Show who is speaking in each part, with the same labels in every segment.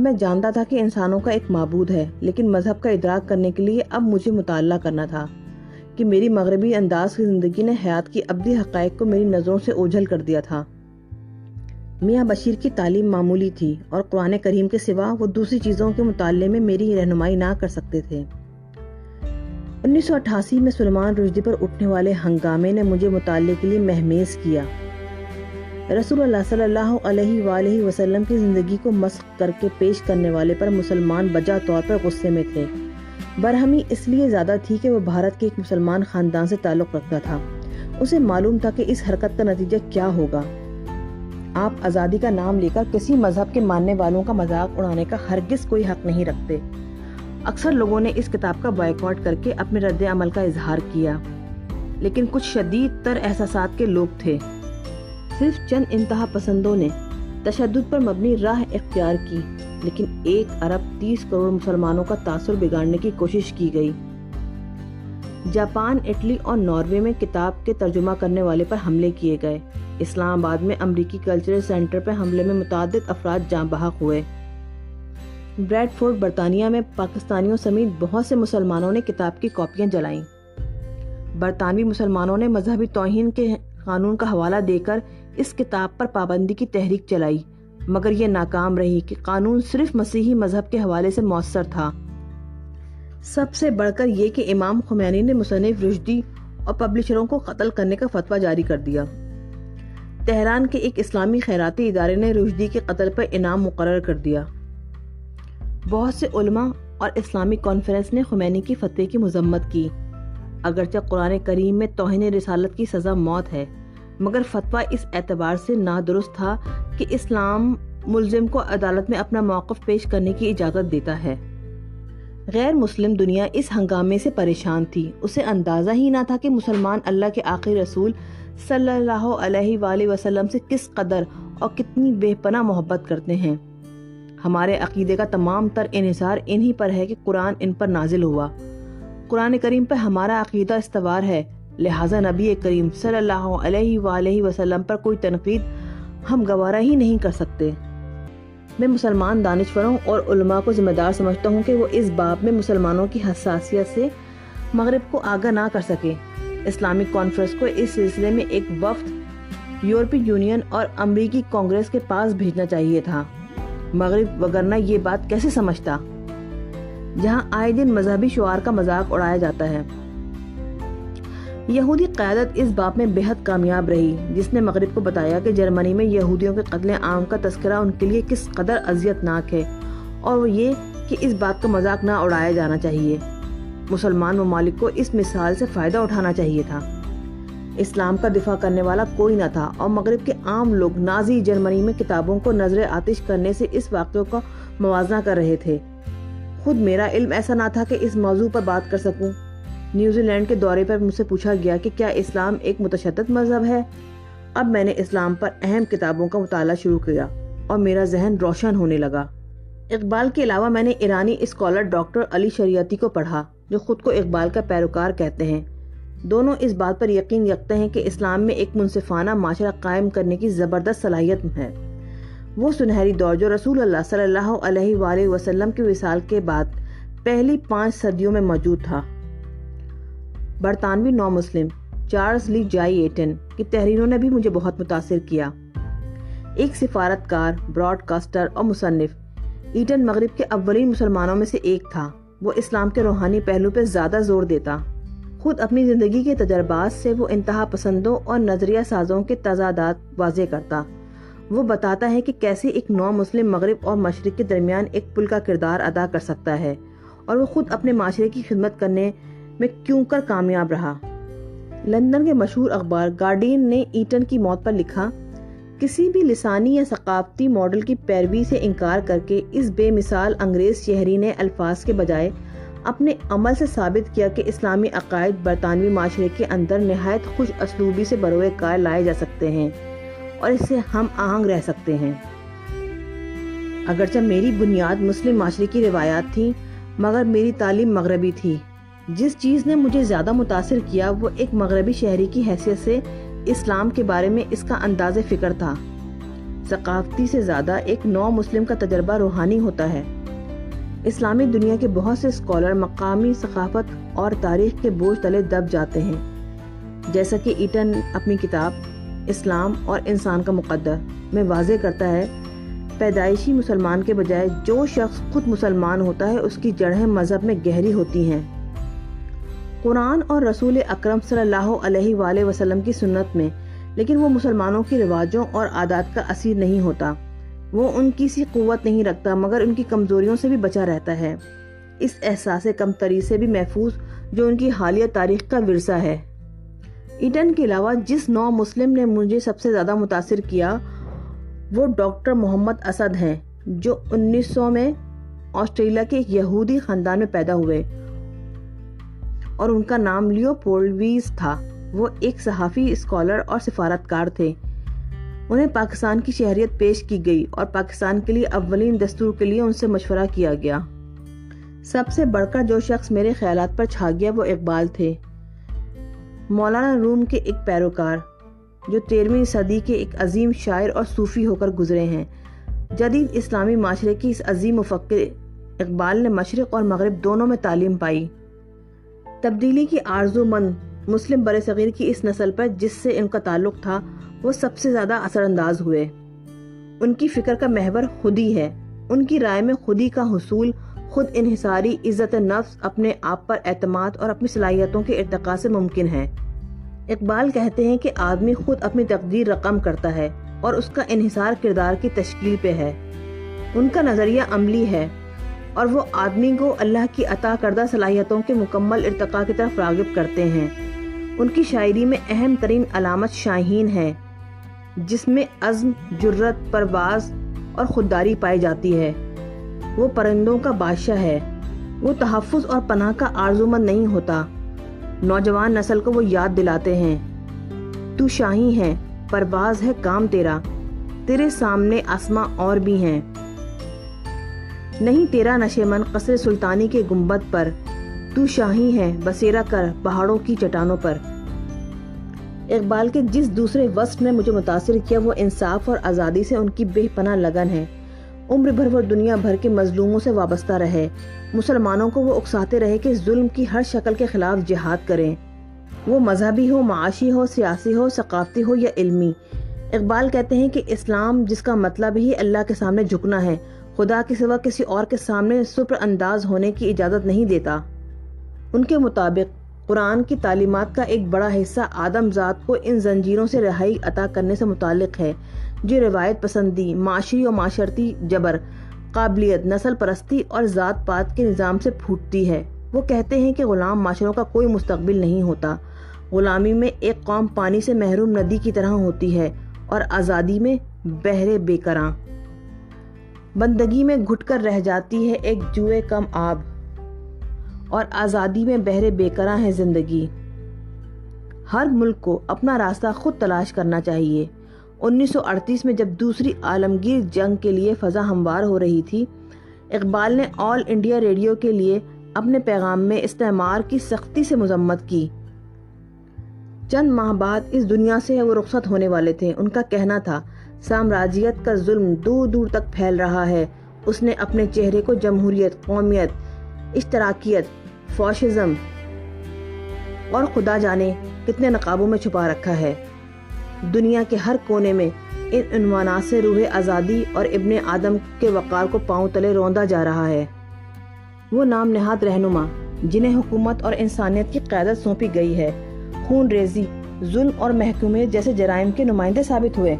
Speaker 1: میں جانتا تھا کہ انسانوں کا ایک معبود ہے، لیکن مذہب کا ادراک کرنے کے لیے اب مجھے مطالعہ کرنا تھا کہ میری مغربی انداز کی زندگی نے حیات کی ابدی حقائق کو میری نظروں سے اوجھل کر دیا تھا۔ میاں بشیر کی تعلیم معمولی تھی اور قرآن کریم کے سوا وہ دوسری چیزوں کے مطالعے میں میری رہنمائی نہ کر سکتے تھے۔ 1988 میں سلیمان رشدی پر اٹھنے والے ہنگامے نے مجھے مطالعے کے لیے مہمیز کیا۔ رسول اللہ صلی اللہ علیہ وآلہ وسلم کی زندگی کو مسخ کر کے پیش کرنے والے پر مسلمان بجا طور پر غصے میں تھے۔ برہمی اس لیے زیادہ تھی کہ وہ بھارت کے ایک مسلمان خاندان سے تعلق رکھتا تھا۔ اسے معلوم تھا کہ اس حرکت کا نتیجہ کیا ہوگا۔ آپ آزادی کا نام لے کر کسی مذہب کے ماننے والوں کا مذاق اڑانے کا ہرگز کوئی حق نہیں رکھتے۔ اکثر لوگوں نے اس کتاب کا بائیکاٹ کر کے اپنے رد عمل کا اظہار کیا، لیکن کچھ شدید تر احساسات کے لوگ تھے۔ صرف چند انتہا پسندوں نے تشدد پر مبنی راہ اختیار کی، لیکن 1 ارب 30 کروڑ مسلمانوں کا تاثر بگاڑنے کی کوشش کی گئی۔ جاپان، اٹلی اور ناروے میں کتاب کے ترجمہ کرنے والے پر حملے کیے گئے۔ اسلام آباد میں امریکی کلچرل سینٹر پر حملے میں متعدد افراد جاں بحق ہوئے۔ بریڈ فورڈ، برطانیہ میں پاکستانیوں سمیت بہت سے مسلمانوں نے کتاب کی کاپیاں جلائیں۔ برطانوی مسلمانوں نے مذہبی توہین کے قانون کا حوالہ دے کر اس کتاب پر پابندی کی تحریک چلائی، مگر یہ ناکام رہی کہ قانون صرف مسیحی مذہب کے حوالے سے مؤثر تھا۔ سب سے بڑھ کر یہ کہ امام خمینی نے مصنف رشدی اور پبلشروں کو قتل کرنے کا فتویٰ جاری کر دیا۔ تہران کے ایک اسلامی خیراتی ادارے نے رشدی کے قتل پر انعام مقرر کر دیا۔ بہت سے علماء اور اسلامی کانفرنس نے خمینی کی فتوے کی مذمت کی۔ اگرچہ قرآن کریم میں توہین رسالت کی سزا موت ہے، مگر فتویٰ اس اعتبار سے نادرست تھا کہ اسلام ملزم کو عدالت میں اپنا موقف پیش کرنے کی اجازت دیتا ہے۔ غیر مسلم دنیا اس ہنگامے سے پریشان تھی۔ اسے اندازہ ہی نہ تھا کہ مسلمان اللہ کے آخری رسول صلی اللہ علیہ وآلہ وسلم سے کس قدر اور کتنی بے پناہ محبت کرتے ہیں۔ ہمارے عقیدے کا تمام تر انحصار انہی پر ہے کہ قرآن ان پر نازل ہوا۔ قرآن کریم پر ہمارا عقیدہ استوار ہے، لہٰذا نبی کریم صلی اللہ علیہ وآلہ وسلم پر کوئی تنقید ہم گوارا ہی نہیں کر سکتے۔ میں مسلمان دانشوروں اور علماء کو ذمہ دار سمجھتا ہوں کہ وہ اس باب میں مسلمانوں کی حساسیت سے مغرب کو آگاہ نہ کر سکے۔ اسلامک کانفرنس کو اس سلسلے میں ایک وفد یورپی یونین اور امریکی کانگریس کے پاس بھیجنا چاہیے تھا۔ مغرب وگرنہ یہ بات کیسے سمجھتا، جہاں آئے دن مذہبی شعار کا مذاق اڑایا جاتا ہے۔ یہودی قیادت اس باب میں بہت کامیاب رہی، جس نے مغرب کو بتایا کہ جرمنی میں یہودیوں کے قتل عام کا تذکرہ ان کے لیے کس قدر اذیت ناک ہے، اور وہ یہ کہ اس بات کا مذاق نہ اڑایا جانا چاہیے۔ مسلمان ممالک کو اس مثال سے فائدہ اٹھانا چاہیے تھا۔ اسلام کا دفاع کرنے والا کوئی نہ تھا، اور مغرب کے عام لوگ نازی جرمنی میں کتابوں کو نظر آتش کرنے سے اس واقعے کا موازنہ کر رہے تھے۔ خود میرا علم ایسا نہ تھا کہ اس موضوع پر بات کر سکوں۔ نیوزی لینڈ کے دورے پر مجھ سے پوچھا گیا کہ کیا اسلام ایک متشدد مذہب ہے؟ اب میں نے اسلام پر اہم کتابوں کا مطالعہ شروع کیا اور میرا ذہن روشن ہونے لگا۔ اقبال کے علاوہ میں نے ایرانی اسکالر ڈاکٹر علی شریعتی کو پڑھا، جو خود کو اقبال کا پیروکار کہتے ہیں۔ دونوں اس بات پر یقین رکھتے ہیں کہ اسلام میں ایک منصفانہ معاشرہ قائم کرنے کی زبردست صلاحیت ہے۔ وہ سنہری دور جو رسول اللہ صلی اللہ علیہ وآلہ وسلم کے وصال کے بعد پہلی 5 صدیوں میں موجود تھا۔ برطانوی نو مسلم چارلز لی جائی ایٹن کی تحریروں نے بھی مجھے بہت متاثر کیا۔ ایک سفارتکار، براڈ کاسٹر اور مصنف، ایٹن مغرب کے اولین مسلمانوں میں سے ایک تھا۔ وہ اسلام کے روحانی پہلو پر زیادہ زور دیتا۔ خود اپنی زندگی کے تجربات سے وہ انتہا پسندوں اور نظریہ سازوں کے تضادات واضح کرتا۔ وہ بتاتا ہے کہ کیسے ایک نو مسلم مغرب اور مشرق کے درمیان ایک پل کا کردار ادا کر سکتا ہے، اور وہ خود اپنے معاشرے کی خدمت کرنے میں کیوں کر کامیاب رہا۔ لندن کے مشہور اخبار گارڈین نے ایٹن کی موت پر لکھا، کسی بھی لسانی یا ثقافتی ماڈل کی پیروی سے انکار کر کے اس بے مثال انگریز شہری نے الفاظ کے بجائے اپنے عمل سے ثابت کیا کہ اسلامی عقائد برطانوی معاشرے کے اندر نہایت خوش اسلوبی سے بروئے کار لائے جا سکتے ہیں اور اس سے ہم آہنگ رہ سکتے ہیں۔ اگرچہ میری بنیاد مسلم معاشرے کی روایات تھیں، مگر میری تعلیم مغربی تھی۔ جس چیز نے مجھے زیادہ متاثر کیا وہ ایک مغربی شہری کی حیثیت سے اسلام کے بارے میں اس کا انداز فکر تھا۔ ثقافتی سے زیادہ ایک نو مسلم کا تجربہ روحانی ہوتا ہے۔ اسلامی دنیا کے بہت سے اسکالر مقامی ثقافت اور تاریخ کے بوجھ تلے دب جاتے ہیں، جیسا کہ ایٹن اپنی کتاب اسلام اور انسان کا مقدر میں واضح کرتا ہے۔ پیدائشی مسلمان کے بجائے جو شخص خود مسلمان ہوتا ہے اس کی جڑیں مذہب میں گہری ہوتی ہیں۔ قرآن اور رسول اکرم صلی اللہ علیہ وآلہ وسلم کی سنت میں، لیکن وہ مسلمانوں کی رواجوں اور عادات کا اسیر نہیں ہوتا۔ وہ ان کی سی قوت نہیں رکھتا مگر ان کی کمزوریوں سے بھی بچا رہتا ہے، اس احساس کمتری سے بھی محفوظ جو ان کی حالیہ تاریخ کا ورثہ ہے۔ ایٹن کے علاوہ جس نو مسلم نے مجھے سب سے زیادہ متاثر کیا وہ ڈاکٹر محمد اسد ہیں، جو 1900 میں آسٹریلیا کے ایک یہودی خاندان میں پیدا ہوئے اور ان کا نام لیوپولڈ ویز تھا۔ وہ ایک صحافی، اسکالر اور سفارتکار تھے۔ انہیں پاکستان کی شہریت پیش کی گئی اور پاکستان کے لیے اولین دستور کے لیے ان سے مشورہ کیا گیا۔ سب سے بڑھ کر جو شخص میرے خیالات پر چھا گیا وہ اقبال تھے، مولانا روم کے ایک پیروکار، جو 13ویں صدی کے ایک عظیم شاعر اور صوفی ہو کر گزرے ہیں۔ جدید اسلامی معاشرے کی اس عظیم مفکر اقبال نے مشرق اور مغرب دونوں میں تعلیم پائی۔ تبدیلی کی آرزو مند مسلم برصغیر کی اس نسل پر جس سے ان کا تعلق تھا وہ سب سے زیادہ اثر انداز ہوئے۔ ان کی فکر کا محور خودی ہے۔ ان کی رائے میں خودی کا حصول خود انحصاری، عزت نفس، اپنے آپ پر اعتماد اور اپنی صلاحیتوں کے ارتقاء سے ممکن ہے۔ اقبال کہتے ہیں کہ آدمی خود اپنی تقدیر رقم کرتا ہے اور اس کا انحصار کردار کی تشکیل پہ ہے۔ ان کا نظریہ عملی ہے اور وہ آدمی کو اللہ کی عطا کردہ صلاحیتوں کے مکمل ارتقاء کی طرف راغب کرتے ہیں۔ ان کی شاعری میں اہم ترین علامت شاہین ہے، جس میں عزم، جرت، پرواز اور خودداری پائی جاتی ہے۔ وہ پرندوں کا بادشاہ ہے۔ وہ تحفظ اور پناہ کا آرزومند نہیں ہوتا۔ نوجوان نسل کو وہ یاد دلاتے ہیں، تو شاہی ہے، پرواز ہے کام تیرا، تیرے سامنے آسماں اور بھی ہیں، نہیں تیرا نشیمن قصر سلطانی کے گنبد پر، تو شاہی ہے بسیرا کر پہاڑوں کی چٹانوں پر۔ اقبال کے جس دوسرے وصف نے مجھے متاثر کیا وہ انصاف اور آزادی سے ان کی بے پناہ لگن ہے۔ عمر بھر وہ دنیا بھر کے مظلوموں سے وابستہ رہے، مسلمانوں کو وہ اکساتے رہے کہ ظلم کی ہر شکل کے خلاف جہاد کریں، وہ مذہبی ہو، معاشی ہو، سیاسی ہو، ثقافتی ہو یا علمی۔ اقبال کہتے ہیں کہ اسلام، جس کا مطلب ہی اللہ کے سامنے جھکنا ہے، خدا کے سوا کسی اور کے سامنے سپر انداز ہونے کی اجازت نہیں دیتا۔ ان کے مطابق قرآن کی تعلیمات کا ایک بڑا حصہ آدم ذات کو ان زنجیروں سے رہائی عطا کرنے سے متعلق ہے جو روایت پسندی، معاشی اور معاشرتی جبر، قابلیت، نسل پرستی اور ذات پات کے نظام سے پھوٹتی ہے۔ وہ کہتے ہیں کہ غلام معاشروں کا کوئی مستقبل نہیں ہوتا۔ غلامی میں ایک قوم پانی سے محروم ندی کی طرح ہوتی ہے اور آزادی میں بحر بے کراں، بندگی میں گھٹ کر رہ جاتی ہے ایک جوئے کم آب، اور آزادی میں بحر بے کراں ہے زندگی۔ ہر ملک کو اپنا راستہ خود تلاش کرنا چاہیے۔ 1938 میں جب دوسری عالمگیر جنگ کے لیے فضا ہموار ہو رہی تھی، اقبال نے آل انڈیا ریڈیو کے لیے اپنے پیغام میں استعمار کی سختی سے مذمت کی۔ چند ماہ بعد اس دنیا سے وہ رخصت ہونے والے تھے۔ ان کا کہنا تھا، سامراجیت کا ظلم دور دور تک پھیل رہا ہے، اس نے اپنے چہرے کو جمہوریت، قومیت، اشتراکیت، فاشزم اور خدا جانے کتنے نقابوں میں چھپا رکھا ہے۔ دنیا کے ہر کونے میں ان عنوانات سے روح آزادی اور ابن آدم کے وقار کو پاؤں تلے روندا جا رہا ہے۔ وہ نام نہاد رہنما جنہیں حکومت اور انسانیت کی قیادت سونپی گئی ہے، خون ریزی، ظلم اور محکومیت جیسے جرائم کے نمائندے ثابت ہوئے۔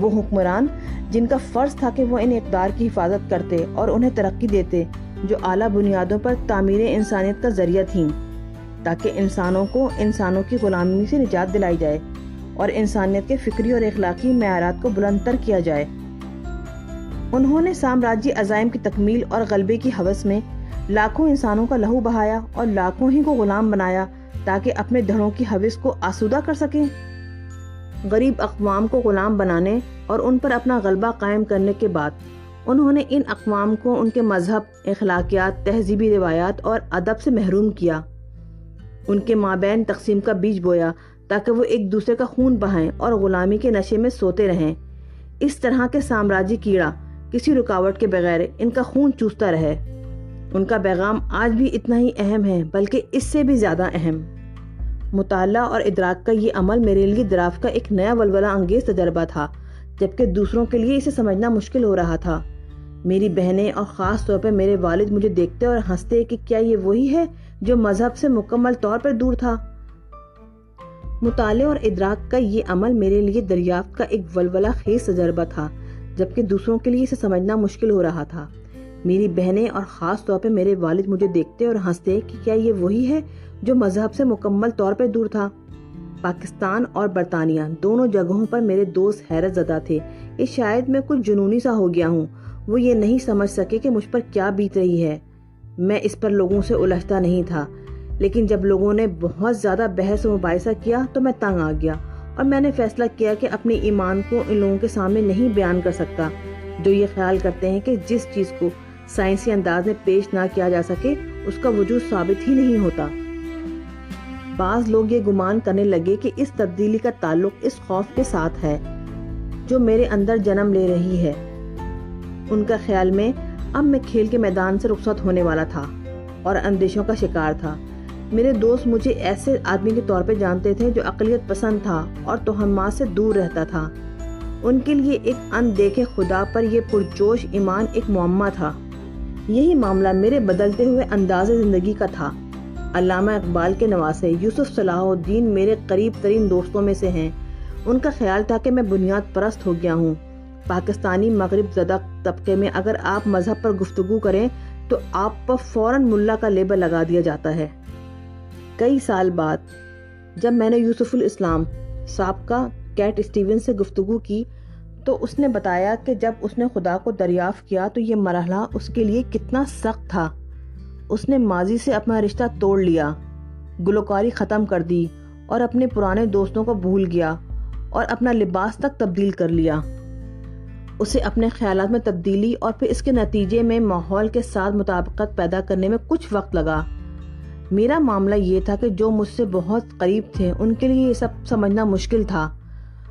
Speaker 1: وہ حکمران جن کا فرض تھا کہ وہ ان اقدار کی حفاظت کرتے اور انہیں ترقی دیتے جو اعلیٰ بنیادوں پر تعمیر انسانیت کا ذریعہ تھیں، تاکہ انسانوں کو انسانوں کی غلامی سے نجات دلائی جائے اور انسانیت کے فکری اور اخلاقی معیارات کو بلند تر کیا جائے۔ انہوں نے سامراجی عزائم کی تکمیل اور غلبے کی ہوس میں لاکھوں انسانوں کا لہو بہایا اور لاکھوں ہی کو غلام بنایا تاکہ اپنے دھڑوں کی ہوس کو آسودہ کر سکیں۔ غریب اقوام کو غلام بنانے اور ان پر اپنا غلبہ قائم کرنے کے بعد انہوں نے ان اقوام کو ان کے مذہب، اخلاقیات، تہذیبی روایات اور ادب سے محروم کیا، ان کے مابین تقسیم کا بیج بویا تاکہ وہ ایک دوسرے کا خون بہائیں اور غلامی کے نشے میں سوتے رہیں۔ اس طرح کے سامراجی کیڑا کسی رکاوٹ کے بغیر ان کا خون چوستا رہے۔ ان کا پیغام آج بھی اتنا ہی اہم ہے، بلکہ اس سے بھی زیادہ اہم۔ مطالعہ اور ادراک کا یہ عمل میرے لیے دریافت کا ایک نیا ولولہ انگیز تجربہ تھا، جبکہ دوسروں کے لیے اسے سمجھنا مشکل ہو رہا تھا۔ میری بہنیں اور خاص طور پر میرے والد مجھے دیکھتے اور ہنستے کہ کیا یہ وہی ہے جو مذہب سے مکمل طور پر دور تھا۔ مطالعے اور ادراک کا یہ عمل میرے لیے دریافت کا ایک ولولہ خیز تجربہ تھا، جبکہ دوسروں کے لیے اسے سمجھنا مشکل ہو رہا تھا۔ میری بہنیں اور خاص طور پر میرے والد مجھے دیکھتے اور ہنستے کہ کیا یہ وہی ہے جو مذہب سے مکمل طور پر دور تھا۔ پاکستان اور برطانیہ دونوں جگہوں پر میرے دوست حیرت زدہ تھے کہ شاید میں کچھ جنونی سا ہو گیا ہوں۔ وہ یہ نہیں سمجھ سکے کہ مجھ پر کیا بیت رہی ہے۔ میں اس پر لوگوں سے الجھتا نہیں تھا، لیکن جب لوگوں نے بہت زیادہ بحث و مباحثہ کیا تو میں تنگ آ گیا، اور میں نے فیصلہ کیا کہ اپنے ایمان کو ان لوگوں کے سامنے نہیں بیان کر سکتا جو یہ خیال کرتے ہیں کہ جس چیز کو سائنسی انداز میں پیش نہ کیا جا سکے اس کا وجود ثابت ہی نہیں ہوتا۔ بعض لوگ یہ گمان کرنے لگے کہ اس تبدیلی کا تعلق اس خوف کے ساتھ ہے جو میرے اندر جنم لے رہی ہے۔ ان کا خیال میں اب میں کھیل کے میدان سے رخصت ہونے والا تھا اور اندیشوں کا شکار تھا۔ میرے دوست مجھے ایسے آدمی کے طور پہ جانتے تھے جو عقلیت پسند تھا اور توہمات سے دور رہتا تھا۔ ان کے لیے ایک اندیکھے خدا پر یہ پرجوش ایمان ایک معمہ تھا۔ یہی معاملہ میرے بدلتے ہوئے انداز زندگی کا تھا۔ علامہ اقبال کے نواسے یوسف صلاح الدین میرے قریب ترین دوستوں میں سے ہیں۔ ان کا خیال تھا کہ میں بنیاد پرست ہو گیا ہوں۔ پاکستانی مغرب زدہ طبقے میں اگر آپ مذہب پر گفتگو کریں تو آپ پر فوراً ملا کا لیبل لگا دیا جاتا ہے۔ کئی سال بعد جب میں نے یوسف الاسلام سابقہ کیٹ اسٹیون سے گفتگو کی تو اس نے بتایا کہ جب اس نے خدا کو دریافت کیا تو یہ مرحلہ اس کے لیے کتنا سخت تھا۔ اس نے ماضی سے اپنا رشتہ توڑ لیا، گلوکاری ختم کر دی اور اپنے پرانے دوستوں کو بھول گیا اور اپنا لباس تک تبدیل کر لیا۔ اسے اپنے خیالات میں تبدیلی اور پھر اس کے نتیجے میں ماحول کے ساتھ مطابقت پیدا کرنے میں کچھ وقت لگا۔ میرا معاملہ یہ تھا کہ جو مجھ سے بہت قریب تھے ان کے لیے یہ سب سمجھنا مشکل تھا۔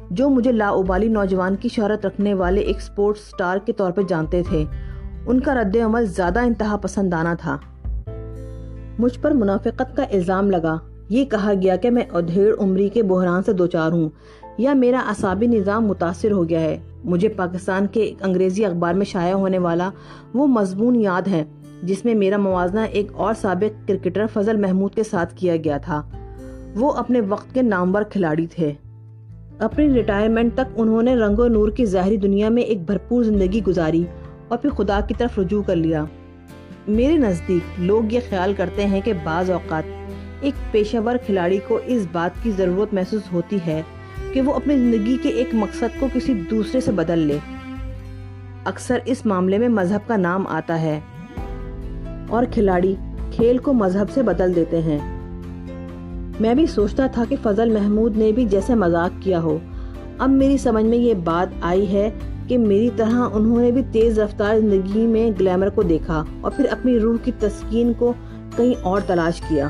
Speaker 1: جو مجھے لاؤبالی نوجوان کی شہرت رکھنے والے ایک سپورٹس سٹار کے طور پر جانتے تھے، ان کا رد عمل زیادہ انتہا پسندانہ تھا۔ مجھ پر منافقت کا الزام لگا۔ یہ کہا گیا کہ میں ادھیڑ عمری کے بحران سے دوچار ہوں یا میرا اعصابی نظام متاثر ہو گیا ہے۔ مجھے پاکستان کے ایک انگریزی اخبار میں شائع ہونے والا وہ مضمون یاد ہے جس میں میرا موازنہ ایک اور سابق کرکٹر فضل محمود کے ساتھ کیا گیا تھا۔ وہ اپنے وقت کے نامور کھلاڑی تھے۔ اپنی ریٹائرمنٹ تک انہوں نے رنگ و نور کی ظاہری دنیا میں ایک بھرپور زندگی گزاری اور پھر خدا کی طرف رجوع کر لیا۔ میرے نزدیک لوگ یہ خیال کرتے ہیں کہ بعض اوقات ایک پیشہ ور کھلاڑی کو اس بات کی ضرورت محسوس ہوتی ہے کہ وہ اپنی زندگی کے ایک مقصد کو کسی دوسرے سے بدل لے۔ اکثر اس معاملے میں مذہب کا نام آتا ہے اور کھلاڑی کھیل کو مذہب سے بدل دیتے ہیں۔ میں بھی سوچتا تھا کہ فضل محمود نے بھی جیسے مذاق کیا ہو۔ اب میری سمجھ میں یہ بات آئی ہے کہ میری طرح انہوں نے بھی تیز رفتار زندگی میں گلیمر کو دیکھا اور پھر اپنی روح کی تسکین کو کہیں اور تلاش کیا۔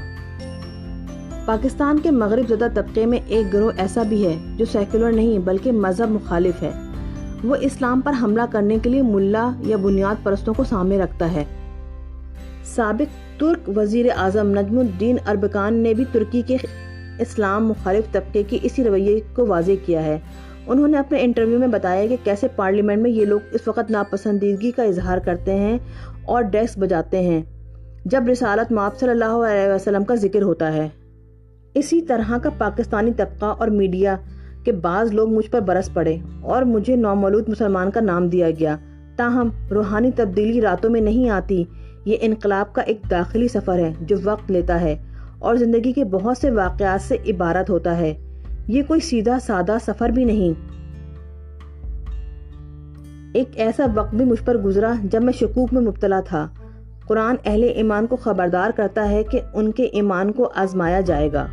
Speaker 1: پاکستان کے مغرب زدہ طبقے میں ایک گروہ ایسا بھی ہے جو سیکولر نہیں بلکہ مذہب مخالف ہے۔ وہ اسلام پر حملہ کرنے کے لیے ملا یا بنیاد پرستوں کو سامنے رکھتا ہے۔ سابق ترک وزیر اعظم نجم الدین اربکان نے بھی ترکی کے اسلام مخالف طبقے کی اسی رویے کو واضح کیا ہے۔ انہوں نے اپنے انٹرویو میں بتایا کہ کیسے پارلیمنٹ میں یہ لوگ اس وقت ناپسندیدگی کا اظہار کرتے ہیں اور ڈیسک بجاتے ہیں جب رسالت مآب صلی اللہ علیہ وسلم کا ذکر ہوتا ہے۔ اسی طرح کا پاکستانی طبقہ اور میڈیا کے بعض لوگ مجھ پر برس پڑے اور مجھے نومولود مسلمان کا نام دیا گیا۔ تاہم روحانی تبدیلی راتوں میں نہیں آتی۔ یہ انقلاب کا ایک داخلی سفر ہے جو وقت لیتا ہے اور زندگی کے بہت سے واقعات سے عبارت ہوتا ہے۔ یہ کوئی سیدھا سادہ سفر بھی نہیں۔ ایک ایسا وقت بھی مجھ پر گزرا جب میں شکوک میں مبتلا تھا۔ قرآن اہل ایمان کو خبردار کرتا ہے کہ ان کے ایمان کو آزمایا جائے گا۔